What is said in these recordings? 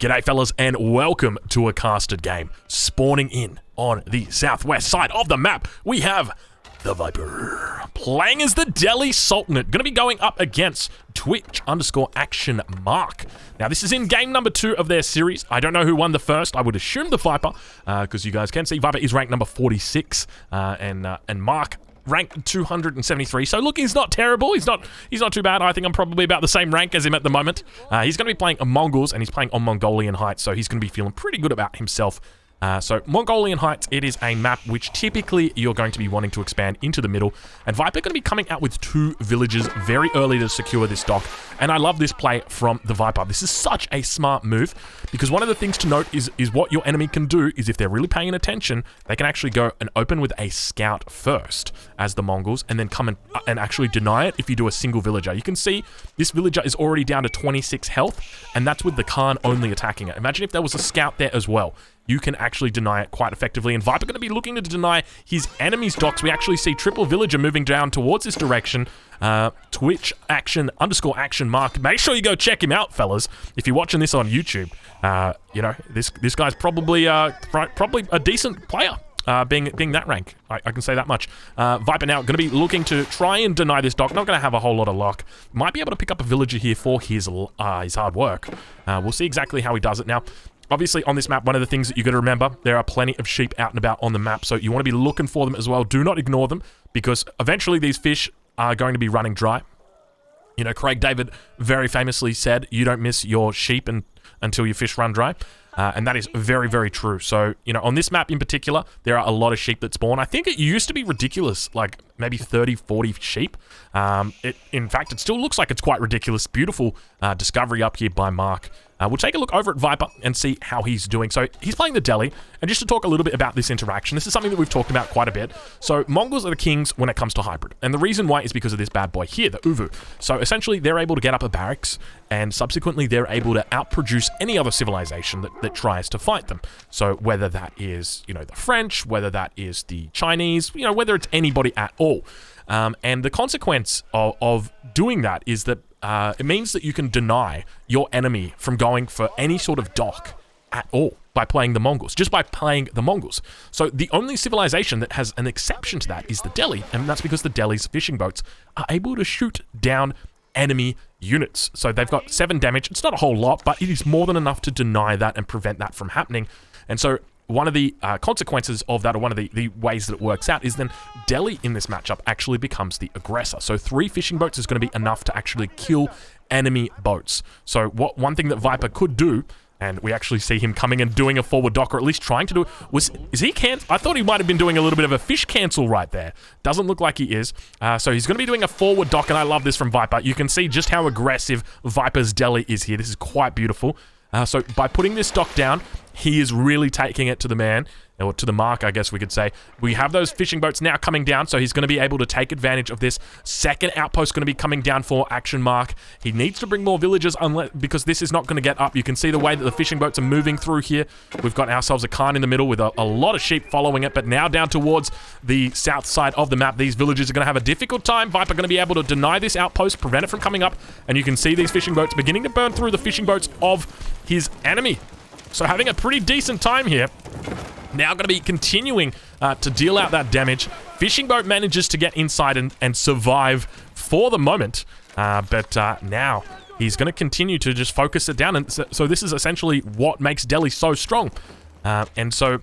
G'day fellas and welcome to a casted game. Spawning in on the southwest side of the map, we have the Viper. Playing as the Delhi Sultanate, going to be going up against Twitch_Action Mark. Now this is in game number 2 of their series. I don't know who won the first. I would assume the Viper, because you guys can see Viper is ranked number 46, and Mark ranked 273. So look, he's not terrible. He's not too bad. I think I'm probably about the same rank as him at the moment. He's going to be playing Mongols, and he's playing on Mongolian Heights, so he's going to be feeling pretty good about himself. So Mongolian Heights, it is a map which typically you're going to be wanting to expand into the middle, and Viper going to be coming out with 2 villages very early to secure this dock, and I love this play from the Viper. This is such a smart move, because one of the things to note is what your enemy can do is if they're really paying attention, they can actually go and open with a scout first as the Mongols, and then come and actually deny it if you do a single villager. You can see this villager is already down to 26 health, and that's with the Khan only attacking it. Imagine if there was a scout there as well. You can actually deny it quite effectively, and Viper going to be looking to deny his enemy's docks. We actually see Triple Villager moving down towards this direction. Twitch_Action Mark. Make sure you go check him out, fellas. If you're watching this on YouTube, you know, this guy's probably a decent player. Being that rank, I can say that much. Viper now going to be looking to try and deny this dock. Not going to have a whole lot of luck. Might be able to pick up a villager here for his hard work. We'll see exactly how he does it now. Obviously, on this map, one of the things that you got to remember, there are plenty of sheep out and about on the map, so you want to be looking for them as well. Do not ignore them, because eventually these fish are going to be running dry. You know, Craig David very famously said, you don't miss your sheep until your fish run dry. And that is very, very true. So, you know, on this map in particular, there are a lot of sheep that spawn. I think it used to be ridiculous, like maybe 30, 40 sheep. In fact, it still looks like it's quite ridiculous. Beautiful discovery up here by Mark. We'll take a look over at Viper and see how he's doing. So he's playing the Delhi, and just to talk a little bit about this interaction, this is something that we've talked about quite a bit. So Mongols are the kings when it comes to hybrid, and the reason why is because of this bad boy here, the Uvu. So essentially, they're able to get up a barracks, and subsequently they're able to outproduce any other civilization that tries to fight them. So whether that is, you know, the French, whether that is the Chinese, you know, whether it's anybody at all. And the consequence of doing that is that it means that you can deny your enemy from going for any sort of dock at all by playing the Mongols, just by playing the Mongols. So the only civilization that has an exception to that is the Delhi, and that's because the Delhi's fishing boats are able to shoot down enemy units. So they've got 7 damage. It's not a whole lot, but it is more than enough to deny that and prevent that from happening. And so one of the consequences of that, or one of the ways that it works out, is then Delhi in this matchup actually becomes the aggressor. So 3 fishing boats is going to be enough to actually kill enemy boats. So one thing that Viper could do, and we actually see him coming and doing a forward dock, or at least trying to do it, is he I thought he might have been doing a little bit of a fish cancel right there. Doesn't look like he is. So he's going to be doing a forward dock, and I love this from Viper. You can see just how aggressive Viper's Delhi is here. This is quite beautiful. So by putting this dock down, he is really taking it to the man, or to the mark, I guess we could say. We have those fishing boats now coming down, so he's going to be able to take advantage of this. Second outpost going to be coming down for Action Mark. He needs to bring more villagers because this is not going to get up. You can see the way that the fishing boats are moving through here. We've got ourselves a Khan in the middle with a lot of sheep following it, but now down towards the south side of the map, these villagers are going to have a difficult time. Viper going to be able to deny this outpost, prevent it from coming up, and you can see these fishing boats beginning to burn through the fishing boats of his enemy. So having a pretty decent time here. Now going to be continuing to deal out that damage. Fishing boat manages to get inside and survive for the moment. But now he's going to continue to just focus it down. And so this is essentially what makes Delhi so strong. And so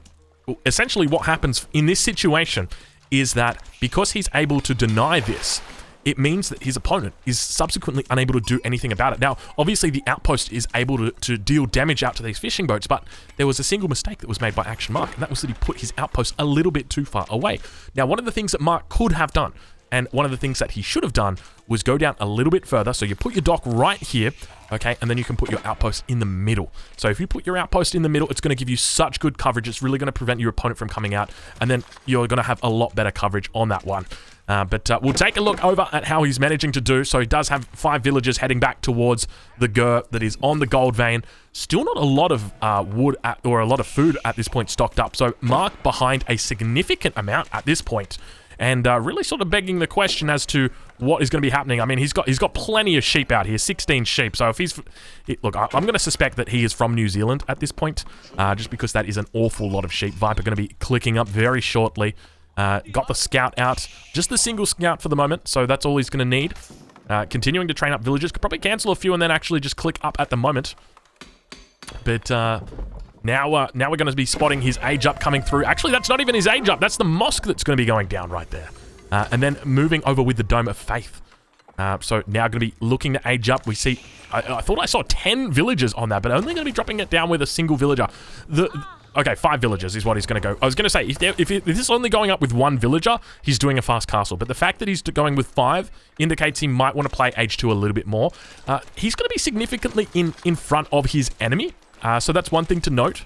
essentially what happens in this situation is that because he's able to deny this, it means that his opponent is subsequently unable to do anything about it. Now, obviously, the outpost is able to deal damage out to these fishing boats, but there was a single mistake that was made by Action Mark, and that was that he put his outpost a little bit too far away. Now, one of the things that Mark could have done, and one of the things that he should have done, was go down a little bit further. So you put your dock right here, okay, and then you can put your outpost in the middle. So if you put your outpost in the middle, it's going to give you such good coverage. It's really going to prevent your opponent from coming out, and then you're going to have a lot better coverage on that one. But we'll take a look over at how he's managing to do. So he does have 5 villagers heading back towards the Gur that is on the gold vein. Still not a lot of wood or a lot of food at this point stocked up. So Mark behind a significant amount at this point. and really sort of begging the question as to what is going to be happening. I mean, he's got plenty of sheep out here, 16 sheep. So if he's... Look, I'm going to suspect that he is from New Zealand at this point, just because that is an awful lot of sheep. Viper going to be clicking up very shortly. Got the scout out, just the single scout for the moment, so that's all he's going to need. Continuing to train up villagers, could probably cancel a few and then actually just click up at the moment. But now we're going to be spotting his age up coming through. Actually, that's not even his age up, that's the mosque that's going to be going down right there. And then moving over with the Dome of Faith. So now going to be looking to age up. We see, I thought I saw 10 villagers on that, but only going to be dropping it down with a single villager. Okay, 5 villagers is what he's going to go. I was going to say, if this is only going up with 1 villager, he's doing a fast castle. But the fact that he's going with 5 indicates he might want to play age 2 a little bit more. He's going to be significantly in front of his enemy. So that's one thing to note,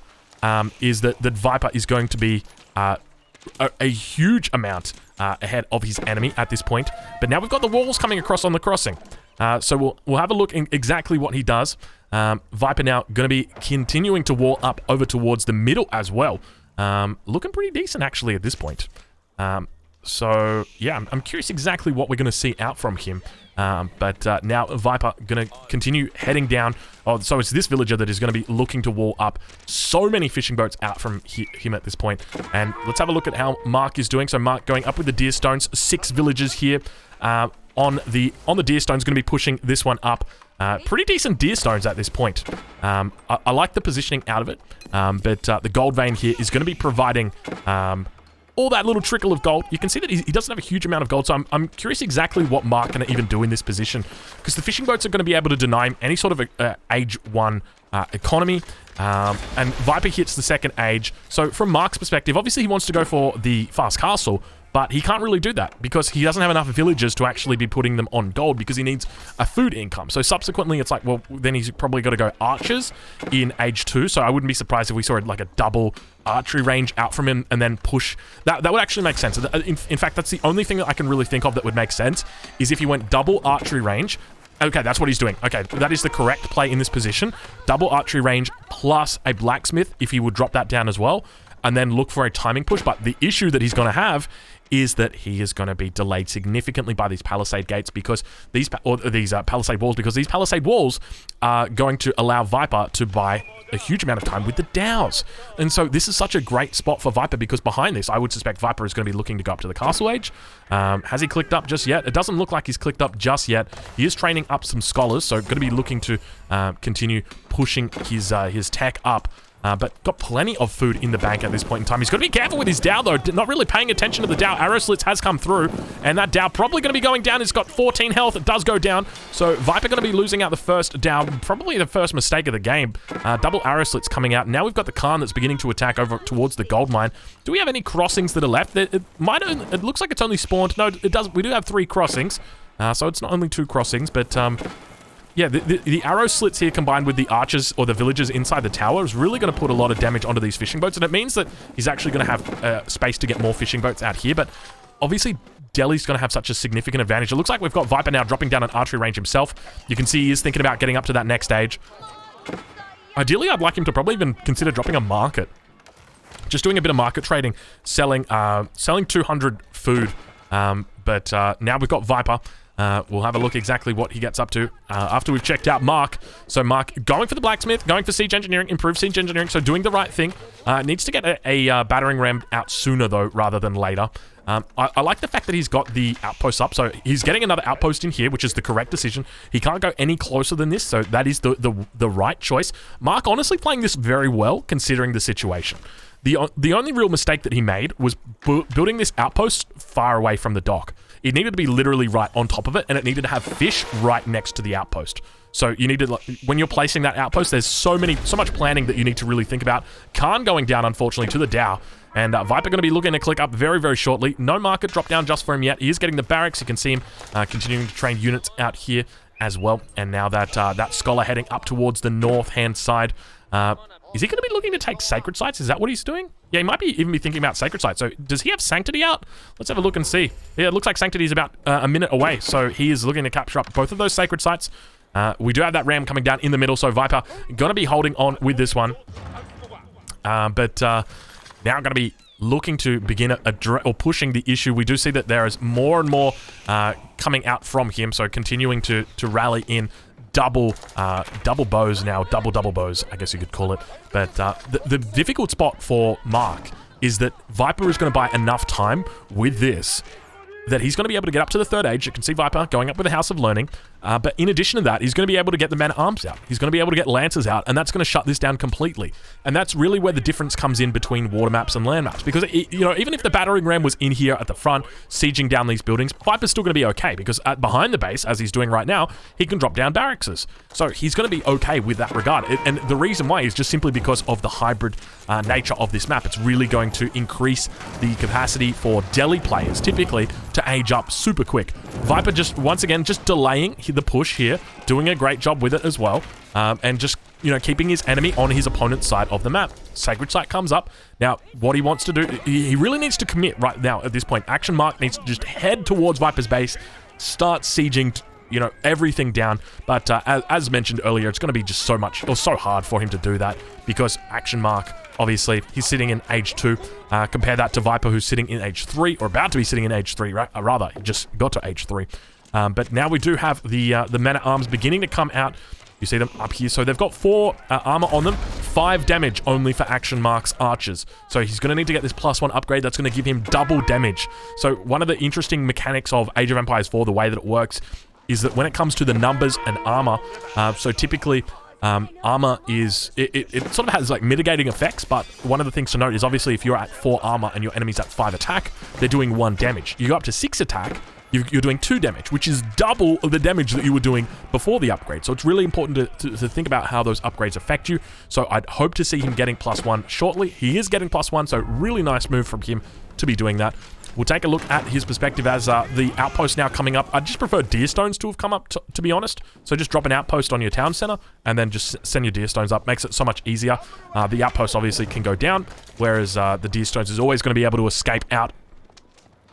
is that Viper is going to be a huge amount ahead of his enemy at this point. But now we've got the walls coming across on the crossing. So we'll have a look in exactly what he does. Viper now going to be continuing to wall up over towards the middle as well. Looking pretty decent actually at this point. So yeah, I'm curious exactly what we're going to see out from him. But now Viper going to continue heading down. Oh, so it's this villager that is going to be looking to wall up so many fishing boats out from him at this point. And let's have a look at how Mark is doing. So Mark going up with the deer stones, 6 villagers here. On the deer stones, going to be pushing this one up. Pretty decent deer stones at this point. I like the positioning out of it, but the gold vein here is going to be providing all that little trickle of gold. You can see that he doesn't have a huge amount of gold, so I'm curious exactly what Mark can even do in this position, because the fishing boats are going to be able to deny him any sort of age 1 economy, and Viper hits the second age. So from Mark's perspective, obviously he wants to go for the fast castle, but he can't really do that because he doesn't have enough villagers to actually be putting them on gold, because he needs a food income. So subsequently, it's like, well, then he's probably got to go archers in age 2. So I wouldn't be surprised if we saw like a double archery range out from him and then push. That would actually make sense. In fact, that's the only thing that I can really think of that would make sense, is if he went double archery range. Okay, that's what he's doing. Okay, that is the correct play in this position. Double archery range plus a blacksmith, if he would drop that down as well, and then look for a timing push. But the issue that he's going to have is that he is going to be delayed significantly by these palisade gates, because these palisade walls, because these palisade walls are going to allow Viper to buy a huge amount of time with the dows. And so this is such a great spot for Viper, because behind this, I would suspect Viper is going to be looking to go up to the castle age. Has he clicked up just yet? It doesn't look like he's clicked up just yet. He is training up some scholars, so going to be looking to continue pushing his tech up. But got plenty of food in the bank at this point in time. He's got to be careful with his Dow, though. Not really paying attention to the Dow. Arrow slits has come through, and that Dow probably going to be going down. It's got 14 health. It does go down. So Viper going to be losing out the first Dow. Probably the first mistake of the game. Double arrow slits coming out. Now we've got the Khan that's beginning to attack over towards the gold mine. Do we have any crossings that are left? It looks like it's only spawned. No, it does. We do have 3 crossings. So it's not only 2 crossings, but... yeah, the arrow slits here combined with the archers or the villagers inside the tower is really going to put a lot of damage onto these fishing boats, and it means that he's actually going to have space to get more fishing boats out here. But obviously, Delhi's going to have such a significant advantage. It looks like we've got Viper now dropping down an archery range himself. You can see he is thinking about getting up to that next stage. Ideally, I'd like him to probably even consider dropping a market. Just doing a bit of market trading, selling 200 food. But now we've got Viper. We'll have a look exactly what he gets up to after we've checked out Mark. So Mark going for the blacksmith, going for siege engineering, improved siege engineering, so doing the right thing. Needs to get a battering ram out sooner, though, rather than later. I like the fact that he's got the outposts up, so he's getting another outpost in here, which is the correct decision. He can't go any closer than this, so that is the right choice. Mark honestly playing this very well, considering the situation. The only real mistake that he made was building this outpost far away from the dock. It needed to be literally right on top of it, and it needed to have fish right next to the outpost. So you need to, when you're placing that outpost, there's so much planning that you need to really think about. Khan going down, unfortunately, to the Dow. And Viper going to be looking to click up very, very shortly. No market drop down just for him yet. He is getting the barracks. You can see him continuing to train units out here as well. And now that scholar heading up towards the north-hand side. Is he going to be looking to take sacred sites? Is that what he's doing? Yeah, he might even be thinking about sacred sites. So does he have sanctity out? Let's have a look and see. Yeah, it looks like sanctity is about a minute away. So he is looking to capture up both of those sacred sites. We do have that ram coming down in the middle. So Viper going to be holding on with this one. But now going to be looking to begin or pushing the issue. We do see that there is more and more coming out from him, so continuing to rally in double bows now, double bows, I guess you could call it. But the difficult spot for Mark is that Viper is going to buy enough time with this that he's going to be able to get up to the third age. You can see Viper going up with the House of Learning. But in addition to that, he's going to be able to get the Man-at-Arms out. He's going to be able to get Lancers out, and that's going to shut this down completely. And that's really where the difference comes in between water maps and land maps. Because, you know, even if the battering ram was in here at the front, sieging down these buildings, Viper's still going to be okay, because behind the base, as he's doing right now, he can drop down barracks. So he's going to be okay with that regard. And the reason why is just simply because of the hybrid nature of this map. It's really going to increase the capacity for Delhi players, typically, to age up super quick. Viper just, once again, just delaying the push here, doing a great job with it as well, and just, you know, keeping his enemy on his opponent's side of the map. Sacred Site comes up. Now, what he wants to do, he really needs to commit right now at this point. Action Mark needs to just head towards Viper's base, start sieging, you know, everything down. But as mentioned earlier, it's going to be just so much, or so hard for him to do that, because Action Mark, obviously, he's sitting in age 2. Compare that to Viper, who's sitting in age 3, or about to be sitting in age 3, right? Rather, he just got to age 3. But now we do have the Men-at-Arms beginning to come out. You see them up here. So they've got 4 armor on them, 5 damage only for Action Mark's archers. So he's going to need to get this +1 upgrade. That's going to give him double damage. So one of the interesting mechanics of Age of Empires 4, the way that it works, is that when it comes to the numbers and armor, so typically armor is, it sort of has like mitigating effects, but one of the things to note is obviously if you're at 4 armor and your enemy's at 5 attack, they're doing 1 damage. You go up to 6 attack, you're doing 2 damage, which is double of the damage that you were doing before the upgrade. So it's really important to think about how those upgrades affect you. So I'd hope to see him getting +1 shortly. He is getting +1, so really nice move from him to be doing that. We'll take a look at his perspective as the outpost now coming up. I'd just prefer deer stones to have come up, to be honest. So just drop an outpost on your town center and then just send your deer stones up. Makes it so much easier. The outpost obviously can go down, whereas the deer stones is always going to be able to escape out.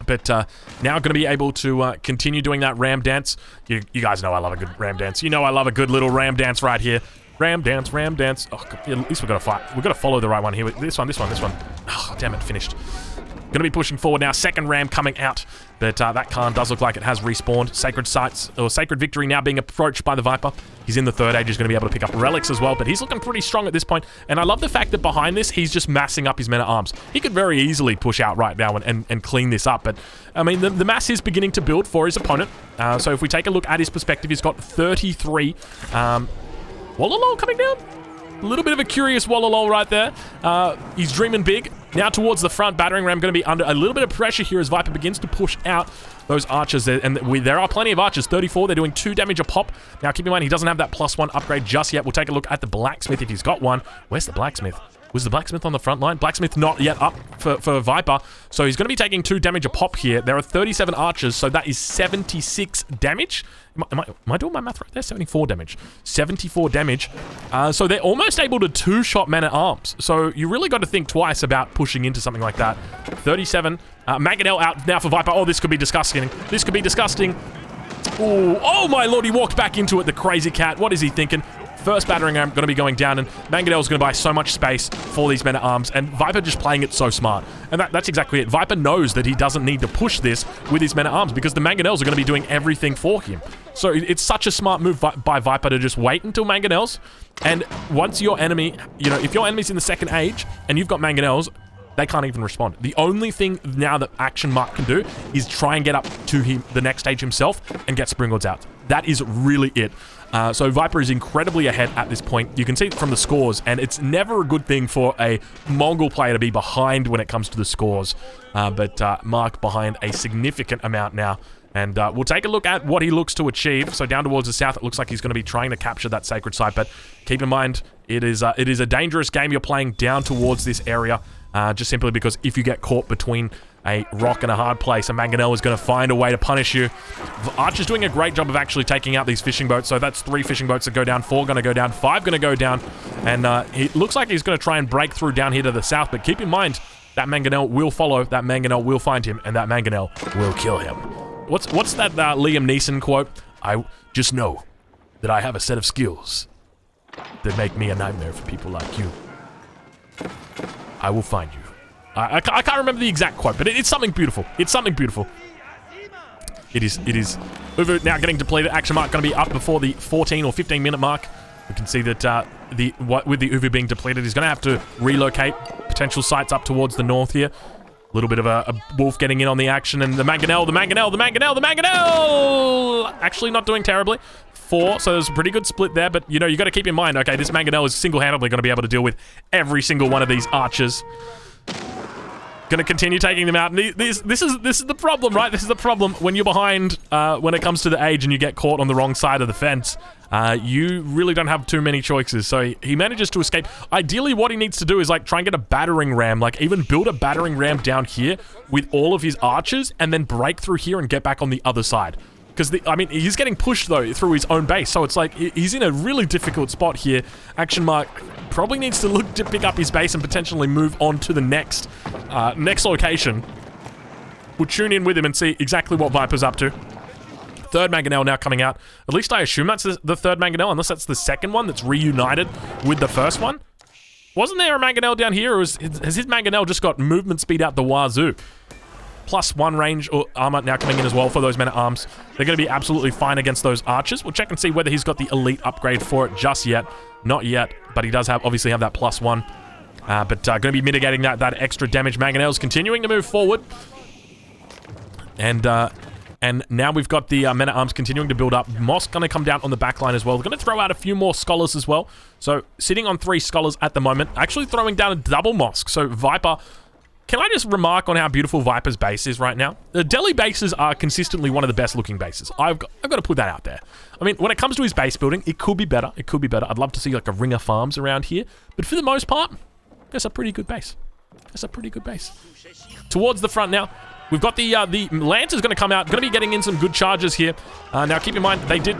But now going to be able to continue doing that ram dance. You guys know I love a good ram dance. You know I love a good little ram dance right here. Ram dance, ram dance. Oh, at least we've got to fight. We've got to follow the right one here. This one. Oh, damn it, finished. Going to be pushing forward now. Second ram coming out. But that Khan does look like it has respawned. Sacred Sites, or Sacred Victory now being approached by the Viper. He's in the third age. He's going to be able to pick up relics as well. But he's looking pretty strong at this point. And I love the fact that behind this, he's just massing up his Men-at-Arms. He could very easily push out right now and clean this up. But, I mean, the mass is beginning to build for his opponent. So if we take a look at his perspective, he's got 33. Wololo coming down. A little bit of a curious Wololo right there. He's dreaming big. Now towards the front, battering ram going to be under a little bit of pressure here as Viper begins to push out those archers. There, and there are plenty of archers. 34, they're doing 2 damage a pop. Now keep in mind, he doesn't have that +1 upgrade just yet. We'll take a look at the blacksmith if he's got one. Where's the blacksmith? Was the blacksmith on the front line? Blacksmith not yet up for Viper. So he's going to be taking 2 damage a pop here. There are 37 archers, so that is 76 damage. Am I doing my math right there? 74 damage. 74 damage. So they're almost able to 2-shot Men-at-Arms. So you really got to think twice about pushing into something like that. 37. Mangonel out now for Viper. Oh, this could be disgusting. This could be disgusting. Ooh, oh my lord, he walked back into it, the crazy cat. What is he thinking? First battering ram going to be going down, and Mangonel's going to buy so much space for these Men-at-Arms, and Viper just playing it so smart. And that's exactly it. Viper knows that he doesn't need to push this with his Men-at-Arms because the Mangonels are going to be doing everything for him. So it's such a smart move by Viper to just wait until Mangonels, and once your enemy, you know, if your enemy's in the second age and you've got Mangonels, they can't even respond. The only thing now that Action Mark can do is try and get up to him, the next stage himself, and get Springlords out. That is really it. So Viper is incredibly ahead at this point. You can see it from the scores, and it's never a good thing for a Mongol player to be behind when it comes to the scores. But Mark behind a significant amount now. And we'll take a look at what he looks to achieve. So down towards the south, it looks like he's going to be trying to capture that Sacred Site. But keep in mind, it is a dangerous game you're playing down towards this area. Just simply because if you get caught between a rock and a hard place, a Mangonel is going to find a way to punish you. Archer's doing a great job of actually taking out these fishing boats. So that's 3 fishing boats that go down, 4 going to go down, 5 going to go down. And it looks like he's going to try and break through down here to the south. But keep in mind, that Mangonel will follow, that Mangonel will find him, and that Mangonel will kill him. What's that Liam Neeson quote? I just know that I have a set of skills that make me a nightmare for people like you. I will find you. I can't remember the exact quote, but it's something beautiful. It's something beautiful. It is. Uvu now getting depleted. Action mark going to be up before the 14 or 15 minute mark. We can see that with the Uvu being depleted, he's going to have to relocate potential sites up towards the north here. A little bit of a wolf getting in on the action, and the Mangonel. Actually not doing terribly. 4, so there's a pretty good split there, but you know, you got to keep in mind, okay, this Mangonel is single-handedly going to be able to deal with every single one of these archers. Going to continue taking them out. And this is the problem, right? This is the problem when you're behind when it comes to the age and you get caught on the wrong side of the fence. You really don't have too many choices. So he manages to escape. Ideally, what he needs to do is like try and get a battering ram, like even build a battering ram down here with all of his archers and then break through here and get back on the other side. Because, I mean, he's getting pushed, though, through his own base. So it's like, he's in a really difficult spot here. Action Mark probably needs to look to pick up his base and potentially move on to the next location. We'll tune in with him and see exactly what Viper's up to. Third Mangonel now coming out. At least I assume that's the third Mangonel, unless that's the second one that's reunited with the first one. Wasn't there a Mangonel down here, or has his Mangonel just got movement speed out the wazoo? +1 range or armor now coming in as well for those men-at-arms. They're going to be absolutely fine against those archers. We'll check and see whether he's got the elite upgrade for it just yet. Not yet, but he does obviously have that +1. But going to be mitigating that extra damage. Mangonel's continuing to move forward. And now we've got the men-at-arms continuing to build up. Moss going to come down on the back line as well. We're going to throw out a few more scholars as well. So sitting on 3 scholars at the moment. Actually throwing down a double mosque. So Viper... Can I just remark on how beautiful Viper's base is right now? The Delhi bases are consistently one of the best looking bases. I've got to put that out there. I mean, when it comes to his base building, it could be better. It could be better. I'd love to see like a ring of farms around here. But for the most part, that's a pretty good base. That's a pretty good base. Towards the front now, we've got the Lancer's going to come out. Going to be getting in some good charges here. Now, keep in mind, they did...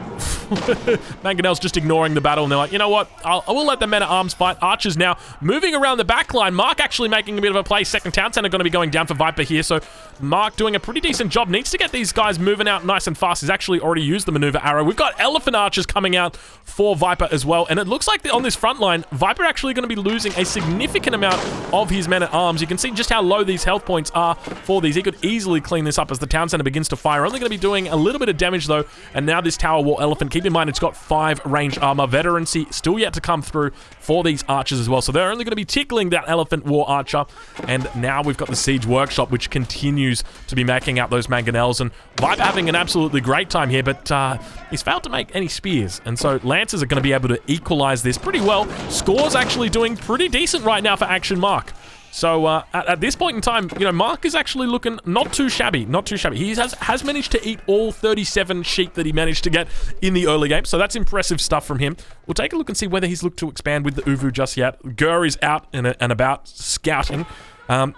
Mangonel's just ignoring the battle, and they're like, you know what? I will let the men-at-arms fight. Archers now moving around the back line. Mark actually making a bit of a play. Second town center going to be going down for Viper here, so Mark doing a pretty decent job. Needs to get these guys moving out nice and fast. He's actually already used the maneuver arrow. We've got elephant archers coming out for Viper as well, and it looks like on this front line, Viper actually going to be losing a significant amount of his men-at-arms. You can see just how low these health points are for these. He could easily clean this up as the town center begins to fire. Only going to be doing a little bit of damage though, and now this tower wall elephant, keep in mind it's got 5 range armor. Veterancy still yet to come through for these archers as well, so they're only going to be tickling that elephant war archer. And now we've got the siege workshop, which continues to be making out those mangonels, and Viper having an absolutely great time here, but he's failed to make any spears, and so Lancers are going to be able to equalize this pretty well. Score's actually doing pretty decent right now for Action Mark. So at this point in time, you know, Mark is actually looking not too shabby, not too shabby. He has managed to eat all 37 sheep that he managed to get in the early game, so that's impressive stuff from him. We'll take a look and see whether he's looked to expand with the Uvu just yet. Gur is out and about scouting.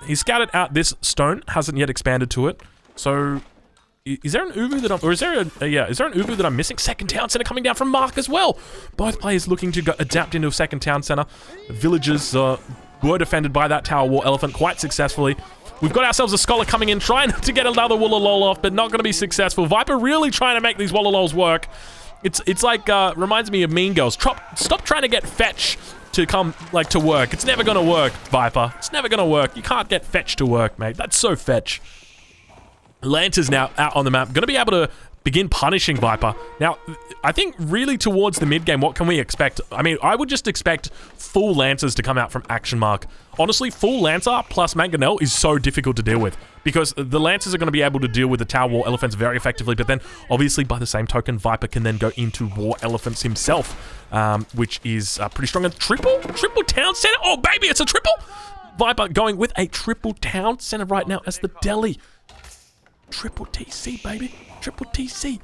He's scouted out this stone, hasn't yet expanded to it. So is there an Uvu that I'm, or is there an Uvu that I'm missing? Second town center coming down from Mark as well. Both players looking to adapt into a second town center. Villagers were defended by that tower war elephant quite successfully. We've got ourselves a scholar coming in, trying to get another Wollalol off, but not going to be successful. Viper really trying to make these Wollalols work. It's like, reminds me of Mean Girls. Stop trying to get Fetch to come, like, to work. It's never going to work, Viper. It's never going to work. You can't get Fetch to work, mate. That's so Fetch. Lancer's now out on the map. Going to be able to begin punishing Viper. Now, I think really towards the mid-game, what can we expect? I mean, I would just expect full Lancers to come out from Action Mark. Honestly, full Lancer plus Mangonel is so difficult to deal with, because the Lancers are going to be able to deal with the Tower War Elephants very effectively, but then, obviously, by the same token, Viper can then go into War Elephants himself, which is pretty strong. And triple Town Center? Oh, baby, it's a triple! Viper going with a triple Town Center right now as the Delhi. Triple TC, baby. Triple TC.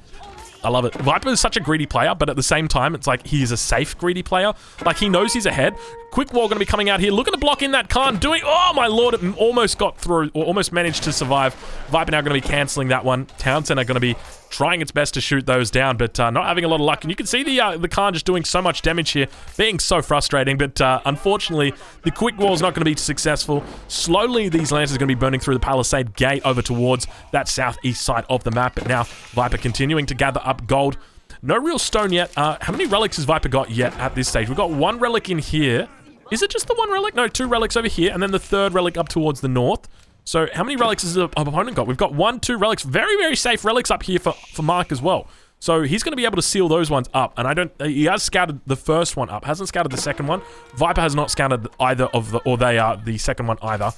I love it. Viper is such a greedy player, but at the same time, it's like he is a safe greedy player. Like, he knows he's ahead. Quick Wall going to be coming out here, looking to block in that Khan, doing... Oh, my lord, it almost got through, or almost managed to survive. Viper now going to be cancelling that one. Town Center going to be trying its best to shoot those down, but not having a lot of luck. And you can see the Khan just doing so much damage here, being so frustrating, but unfortunately, the Quick Wall is not going to be successful. Slowly, these Lancers are going to be burning through the Palisade Gate over towards that southeast side of the map, but now Viper continuing to gather up gold. No real stone yet. How many relics has Viper got yet at this stage? We've got 1 relic in here. Is it just the one relic? No, 2 relics over here, and then the 3rd relic up towards the north. So how many relics has the opponent got? We've got 1, 2 relics. Very, very safe relics up here for Mark as well. So he's going to be able to seal those ones up. And he has scouted the first one up. Hasn't scouted the second one. Viper has not scouted either of the second one either.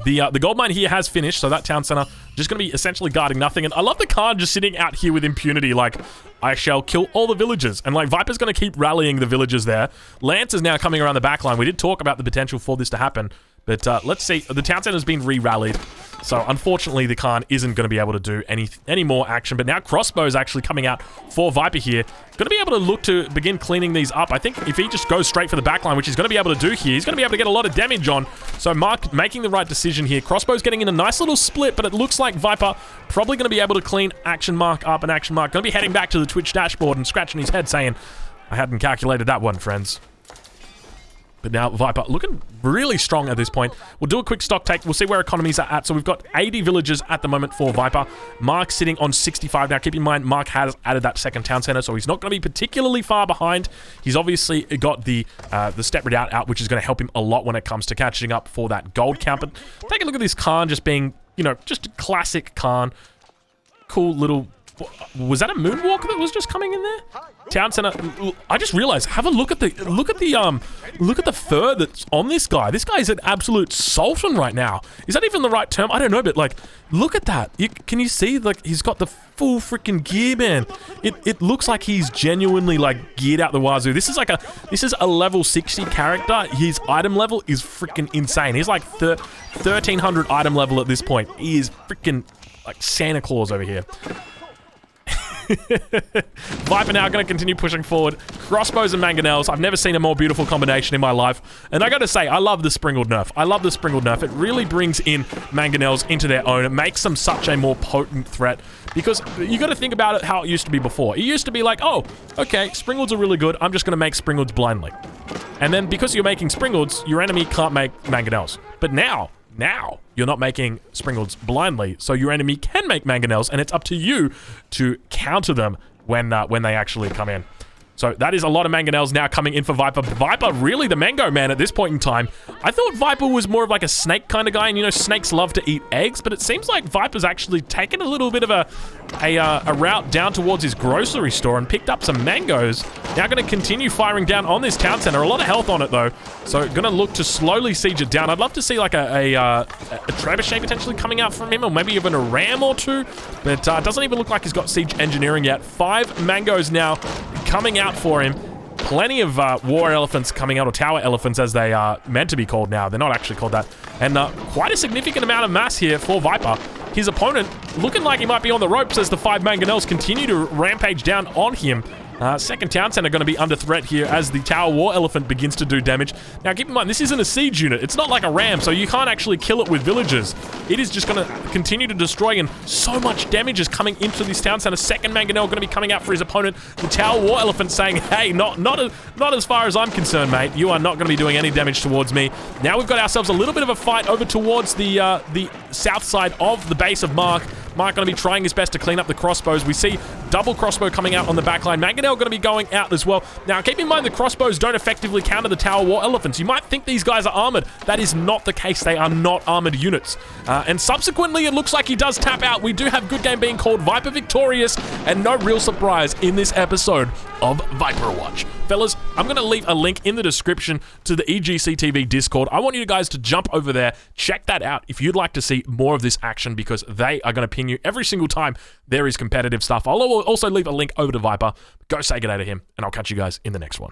The gold mine here has finished, so that town center just going to be essentially guarding nothing. And I love the Khan just sitting out here with impunity, like, I shall kill all the villagers. And, like, Viper's going to keep rallying the villagers there. Lance is now coming around the back line. We did talk about the potential for this to happen. But let's see. The town center's been re-rallied. So, unfortunately, the Khan isn't going to be able to do any more action. But now Crossbow's actually coming out for Viper here. Going to be able to look to begin cleaning these up. I think if he just goes straight for the backline, which he's going to be able to do here, he's going to be able to get a lot of damage on. So, Mark making the right decision here. Crossbow's getting in a nice little split, but it looks like Viper probably going to be able to clean Action Mark up, and Action Mark going to be heading back to the Twitch dashboard and scratching his head saying, I hadn't calculated that one, friends. But now Viper looking really strong at this point. We'll do a quick stock take. We'll see where economies are at. So we've got 80 villagers at the moment for Viper. Mark sitting on 65. Now keep in mind, Mark has added that second town center, so he's not going to be particularly far behind. He's obviously got the step redoubt out, which is going to help him a lot when it comes to catching up for that gold count. But take a look at this Khan just being, you know, just a classic Khan. Cool little... Was that a moonwalk that was just coming in there? Town center. I just realized. Have a look at the fur that's on this guy. This guy is an absolute sultan right now. Is that even the right term? I don't know, but like, look at that. Can you see? Like, he's got the full freaking gear, man. It looks like he's genuinely like geared out the wazoo. This is a level 60 character. His item level is freaking insane. He's like 1300 item level at this point. He is freaking like Santa Claus over here. Viper now going to continue pushing forward. Crossbows and Mangonels. I've never seen a more beautiful combination in my life. And I got to say, I love the Springled nerf. I love the Springled nerf. It really brings in Mangonels into their own. It makes them such a more potent threat. Because you got to think about it how it used to be before. It used to be like, oh, okay, Springleds are really good. I'm just going to make Springleds blindly. And then because you're making Springleds, your enemy can't make Mangonels. But now you're not making Springleds blindly, so your enemy can make Mangonels, and it's up to you to counter them when they actually come in. So that is a lot of Mangonels now coming in for Viper. Viper, really the mango man at this point in time. I thought Viper was more of like a snake kind of guy, and you know, snakes love to eat eggs, but it seems like Viper's actually taken a little bit of a route down towards his grocery store and picked up some mangoes. Now going to continue firing down on this town center. A lot of health on it though, so going to look to slowly siege it down. I'd love to see like a trebuchet potentially coming out from him, or maybe even a ram or two, but it doesn't even look like he's got siege engineering yet. 5 mangoes now coming out for him. Plenty of war elephants coming out, or tower elephants as they are meant to be called now. They're not actually called that. And quite a significant amount of mass here for Viper. His opponent looking like he might be on the ropes as the 5 Mangonels continue to rampage down on him. Second town center going to be under threat here as the tower war elephant begins to do damage. Now keep in mind, this isn't a siege unit. It's not like a ram, so you can't actually kill it with villagers. It is just going to continue to destroy, and so much damage is coming into this town center. Second Mangonel going to be coming out for his opponent. The tower war elephant saying, hey, not as far as I'm concerned, mate. You are not going to be doing any damage towards me. Now we've got ourselves a little bit of a fight over towards the south side of the base of Mark. Mark going to be trying his best to clean up the crossbows. We see double crossbow coming out on the backline. Mangonel going to be going out as well. Now, keep in mind the crossbows don't effectively counter the tower war elephants. You might think these guys are armored. That is not the case. They are not armored units. And subsequently, it looks like he does tap out. We do have good game being called. Viper victorious, and no real surprise in this episode of Viper Watch. Fellas, I'm going to leave a link in the description to the EGCTV Discord. I want you guys to jump over there, check that out if you'd like to see more of this action, because they are going to pin you every single time there is competitive stuff. I'll also leave a link over to Viper. Go say good day to him, and I'll catch you guys in the next one.